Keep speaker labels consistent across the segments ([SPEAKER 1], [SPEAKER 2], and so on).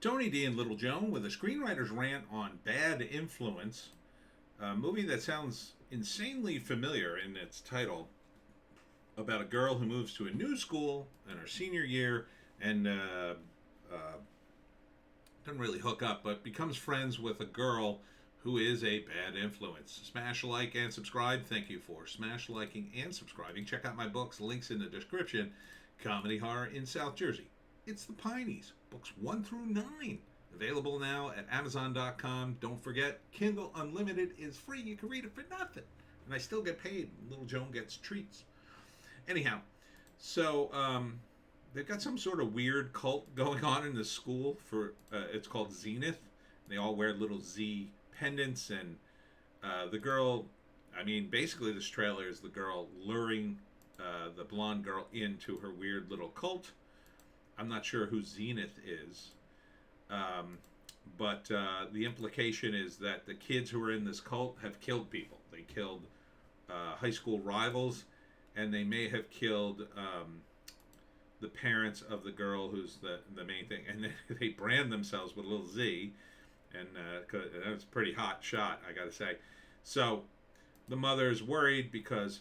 [SPEAKER 1] Tony D and Little Joan with a screenwriter's rant on Bad Influence, a movie that sounds insanely familiar in its title, about a girl who moves to a new school in her senior year and doesn't really hook up, but becomes friends with a girl who is a bad influence. Smash like and subscribe. Thank you for smash liking and subscribing. Check out my books, links in the description. Comedy horror in South Jersey. It's the Pineys, books 1 through 9. Available now at Amazon.com. Don't forget, Kindle Unlimited is free. You can read it for nothing. And I still get paid. Little Joan gets treats. Anyhow, so they've got some sort of weird cult going on in the school. It's called Zenith. They all wear little Z pendants. And the girl, basically this trailer is the girl luring the blonde girl into her weird little cult. I'm not sure who Zenith is. But the implication is that the kids who are in this cult have killed people. They killed high school rivals, and they may have killed the parents of the girl who's the main thing. And they brand themselves with a little Z, and it's a pretty hot shot, I gotta say. So the mother's worried because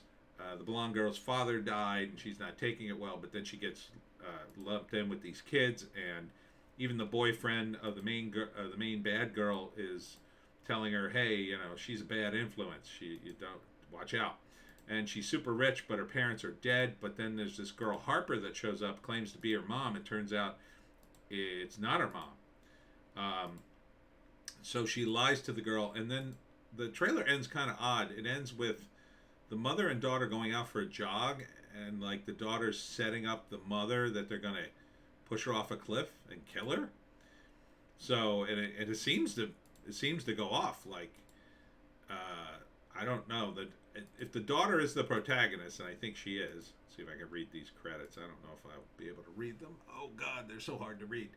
[SPEAKER 1] the blonde girl's father died, and she's not taking it well, but then she gets lumped in with these kids, and even the boyfriend of the main bad girl is telling her, hey, she's a bad influence. You don't watch out. And she's super rich, but her parents are dead. But then there's this girl, Harper, that shows up, claims to be her mom. It turns out it's not her mom. So she lies to the girl. And then the trailer ends kind of odd. It ends with the mother and daughter going out for a jog. And, the daughter's setting up the mother that they're going to push her off a cliff and kill her. So, and it seems to go off. I don't know that if the daughter is the protagonist, and I think she is. Let's see if I can read these credits. I don't know if I'll be able to read them. Oh God, they're so hard to read.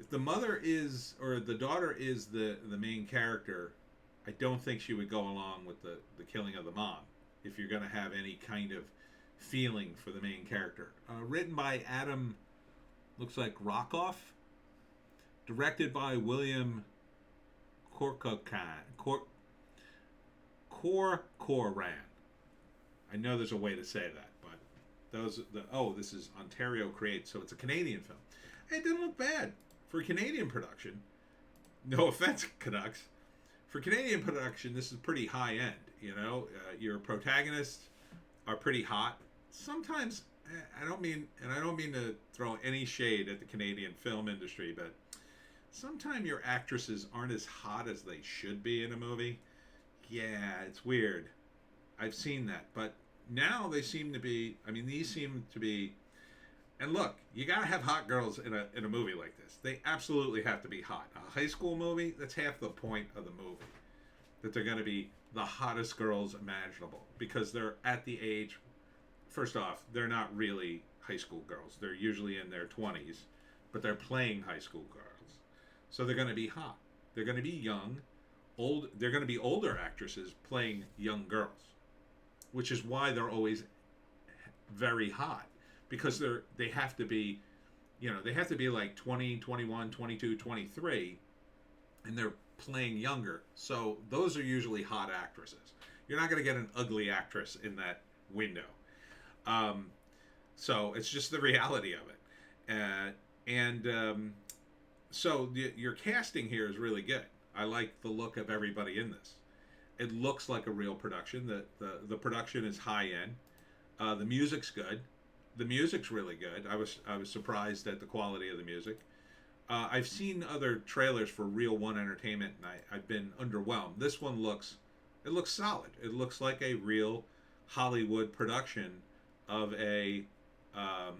[SPEAKER 1] If the mother is, or the daughter is the main character, I don't think she would go along with the killing of the mom if you're going to have any kind of feeling for the main character. Written by Adam, looks like Rockoff. Directed by William Corcoran. I know there's a way to say that, but this is Ontario Creates, so it's a Canadian film. It didn't look bad for Canadian production. No offense, Canucks. For Canadian production, this is pretty high end. Your protagonists are pretty hot. Sometimes I don't mean to throw any shade at the Canadian film industry, but sometimes your actresses aren't as hot as they should be in a movie. Yeah, it's weird. I've seen that, but now they seem to be. These seem to be. And look, you gotta have hot girls in a movie like this. They absolutely have to be hot. A high school movie, that's half the point of the movie. That they're gonna be the hottest girls imaginable because they're at the age. First off, they're not really high school girls. They're usually in their 20s, but they're playing high school girls. So they're going to be hot. They're going to be young, old. They're going to be older actresses playing young girls, which is why they're always very hot, because they have to be, they have to be like 20, 21, 22, 23, and they're playing younger. So those are usually hot actresses. You're not going to get an ugly actress in that window. So it's just the reality of it. So your casting here is really good. I like the look of everybody in this. It looks like a real production. The production is high end. The music's good. The music's really good. I was surprised at the quality of the music. I've seen other trailers for Reel One Entertainment, and I've been underwhelmed. This one looks solid. It looks like a real Hollywood production of a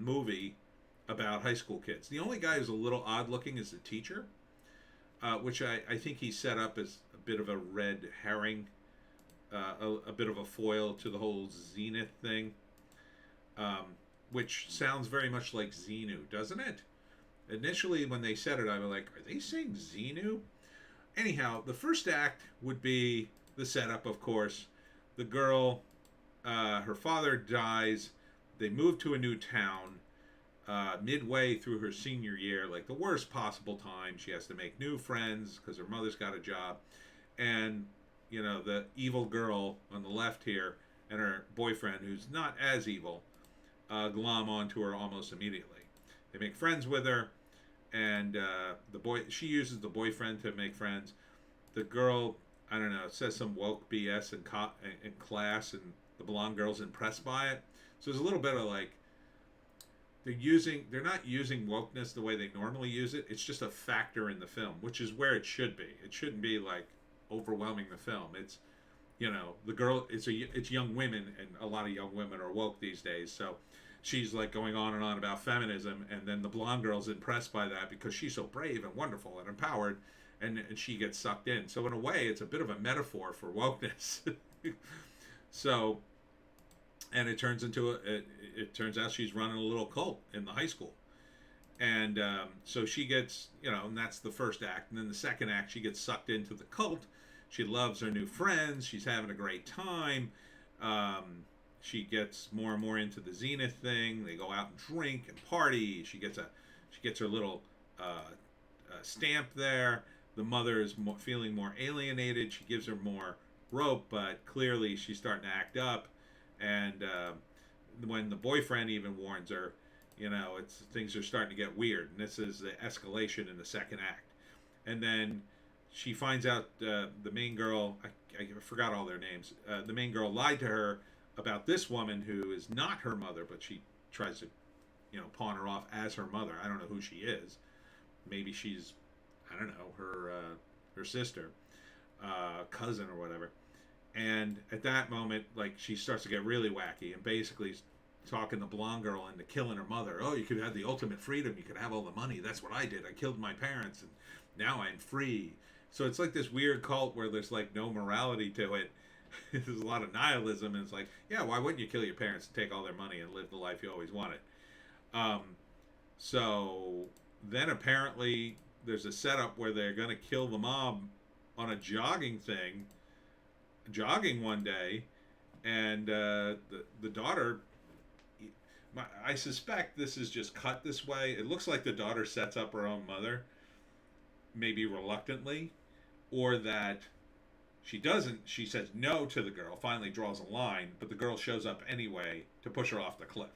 [SPEAKER 1] movie about high school kids. The only guy who's a little odd looking is the teacher, which I think he set up as a bit of a red herring, a bit of a foil to the whole Zenith thing, which sounds very much like Xenu, doesn't it? Initially, when they said it, I was like, are they saying Xenu? Anyhow, the first act would be the setup, of course. The girl, her father dies. They move to a new town. midway through her senior year, like the worst possible time. She has to make new friends because her mother's got a job. And, you know, the evil girl on the left here and her boyfriend, who's not as evil, glom onto her almost immediately. They make friends with her, and she uses the boyfriend to make friends. The girl, I don't know, says some woke BS in class, and the blonde girl's impressed by it. So there's a little bit of like, they're not using wokeness the way they normally use it. It's just a factor in the film, which is where it should be. It shouldn't be like overwhelming the film. It's, you know, the girl, it's young women, and a lot of young women are woke these days. So she's like going on and on about feminism, and then the blonde girl's impressed by that because she's so brave and wonderful and empowered, and she gets sucked in. So in a way, it's a bit of a metaphor for wokeness. So, and it turns out she's running a little cult in the high school. And so she gets, you know, and that's the first act. And then the second act, she gets sucked into the cult. She loves her new friends. She's having a great time. She gets more and more into the Zenith thing. They go out and drink and party. She gets her little stamp there. The mother is feeling more alienated. She gives her more rope, but clearly she's starting to act up. And when the boyfriend even warns her, you know, things are starting to get weird. And this is the escalation in the second act. And then she finds out the main girl, I forgot all their names, the main girl lied to her about this woman who is not her mother, but she tries to, you know, pawn her off as her mother. I don't know who she is. Maybe she's, I don't know, her sister, cousin or whatever. And at that moment, like, she starts to get really wacky and basically talking the blonde girl into killing her mother. Oh, you could have the ultimate freedom. You could have all the money. That's what I did. I killed my parents, and now I'm free. So it's like this weird cult where there's like no morality to it. There's a lot of nihilism, and it's like, yeah, why wouldn't you kill your parents and take all their money and live the life you always wanted? So then apparently there's a setup where they're going to kill the mom on a jogging one day, and the daughter, I suspect this is just cut this way. It looks like the daughter sets up her own mother, maybe reluctantly, or that she doesn't. She says no to the girl, finally draws a line, but the girl shows up anyway to push her off the cliff,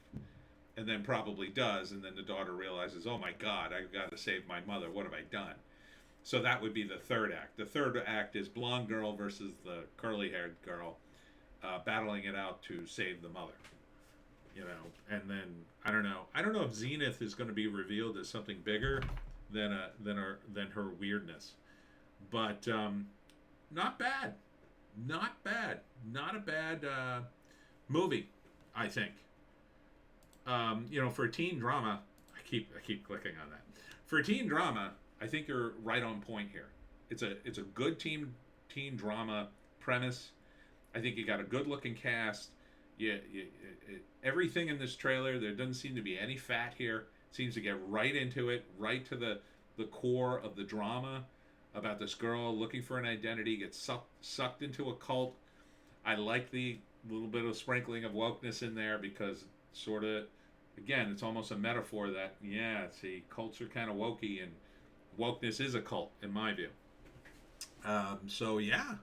[SPEAKER 1] and then probably does, and then the daughter realizes, oh my God, I've got to save my mother. What have I done? So that would be the third act. The third act is blonde girl versus the curly-haired girl, battling it out to save the mother. You know, and then I don't know if Zenith is going to be revealed as something bigger than her weirdness, but not bad, not a bad movie, I think. You know, for a teen drama, I keep clicking on that. For a teen drama, I think you're right on point here. It's a good teen drama premise. I think you got a good looking cast. Everything in this trailer, there doesn't seem to be any fat here. It seems to get right into it, right to the core of the drama about this girl looking for an identity, gets sucked into a cult. I like the little bit of sprinkling of wokeness in there because sort of, again, it's almost a metaphor that, yeah, see, cults are kind of wokey, and wokeness is a cult, in my view. So, yeah.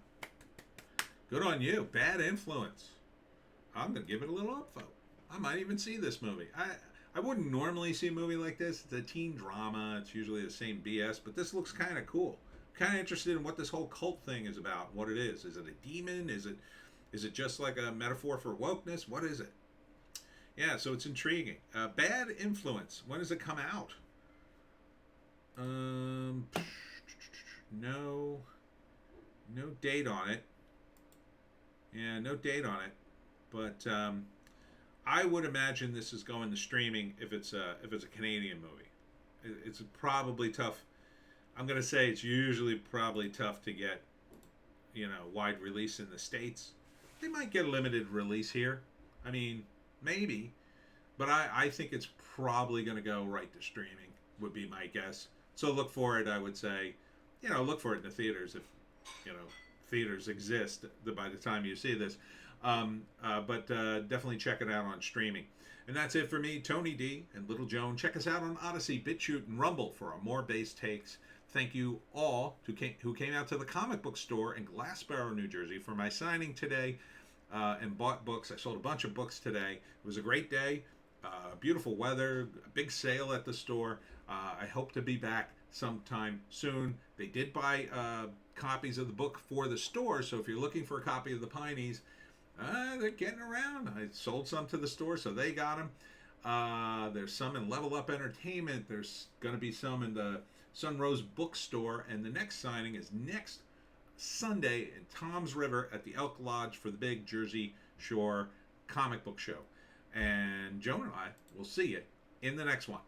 [SPEAKER 1] Good on you. Bad Influence. I'm going to give it a little upvote. I might even see this movie. I wouldn't normally see a movie like this. It's a teen drama. It's usually the same BS, but this looks kind of cool. Kind of interested in what this whole cult thing is about, what it is. Is it a demon? Is it just like a metaphor for wokeness? What is it? Yeah, so it's intriguing. Bad Influence. When does it come out? No date on it. Yeah, no date on it. But I would imagine this is going to streaming if it's a Canadian movie. It's probably tough. I'm going to say it's usually probably tough to get, you know, wide release in the States. They might get a limited release here. I mean, maybe. But I think it's probably going to go right to streaming, would be my guess. So look for it, I would say. You know, look for it in the theaters if, you know, theaters exist by the time you see this. But definitely check it out on streaming. And that's it for me, Tony D and Little Joan. Check us out on Odysee, Bitchute, and Rumble for our more base takes. Thank you all who came out to the comic book store in Glassboro, New Jersey for my signing today and bought books. I sold a bunch of books today. It was a great day, beautiful weather, a big sale at the store. I hope to be back sometime soon. They did buy copies of the book for the store, so if you're looking for a copy of the Pineys, they're getting around. I sold some to the store, so they got them. There's some in Level Up Entertainment. There's going to be some in the Sunrose Bookstore, and the next signing is next Sunday in Tom's River at the Elk Lodge for the big Jersey Shore comic book show. And Joan and I will see you in the next one.